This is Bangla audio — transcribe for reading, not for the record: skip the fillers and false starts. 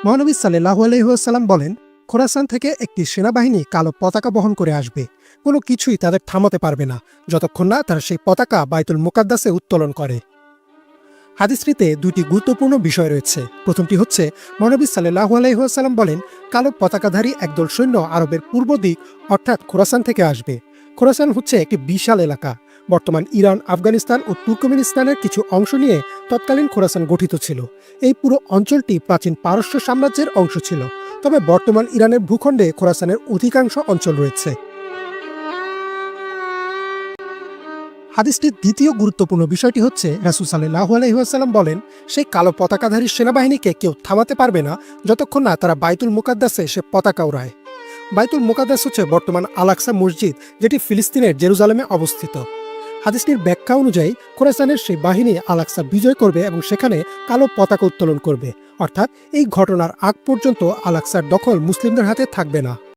মহানবী সাল্লাল্লাহু আলাইহি ওয়াসাল্লাম বলেন, খোরাসান থেকে একটি সেনাবাহিনী কালো পতাকা বহন করে আসবে। কোনো কিছুই তাদের থামাতে পারবে না যতক্ষণ না তারা সেই পতাকা বাইতুল মুকাদ্দাসে উত্তোলন করে। হাদিসটিতে দুইটি গুরুত্বপূর্ণ বিষয় রয়েছে। প্রথমটি হচ্ছে, মহানবী সাল্লাল্লাহু আলাইহি ওয়াসাল্লাম বলেন, কালো পতাকাধারী একদল সৈন্য আরবের পূর্ব দিক অর্থাৎ খোরাসান থেকে আসবে। খোরাসান হচ্ছে একটি বিশাল এলাকা। বর্তমান ইরান, আফগানিস্তান ও তুর্কমেনিস্তানের কিছু অংশ নিয়ে তৎকালীন খোরাসান গঠিত ছিল। এই পুরো অঞ্চলটি প্রাচীন পারস্য সাম্রাজ্যের অংশ ছিল। তবে বর্তমান ইরানের ভূখণ্ডে খোরাসানের অধিকাংশ অঞ্চল রয়েছে। হাদিসটির দ্বিতীয় গুরুত্বপূর্ণ বিষয়টি হচ্ছে, রাসূল সাল্লাল্লাহু আলাইহি ওয়াসাল্লাম বলেন, সেই কালো পতাকাধারী সেনাবাহিনীকে কেউ থামাতে পারবে না যতক্ষণ না তারা বাইতুল মুকাদ্দাসে সে পতাকা উড়ায়। বাইতুল মুকাদ্দাস হচ্ছে বর্তমান আল-আকসা মসজিদ, যেটি ফিলিস্তিনের জেরুজালেমে অবস্থিত। হাদিসটির ব্যাখ্যা অনুযায়ী খোরাসানের সেই বাহিনী আল-আকসা বিজয় করবে এবং সেখানে কালো পতাকা উত্তোলন করবে। অর্থাৎ এই ঘটনার আগ পর্যন্ত আল-আকসার দখল মুসলিমদের হাতে থাকবে না।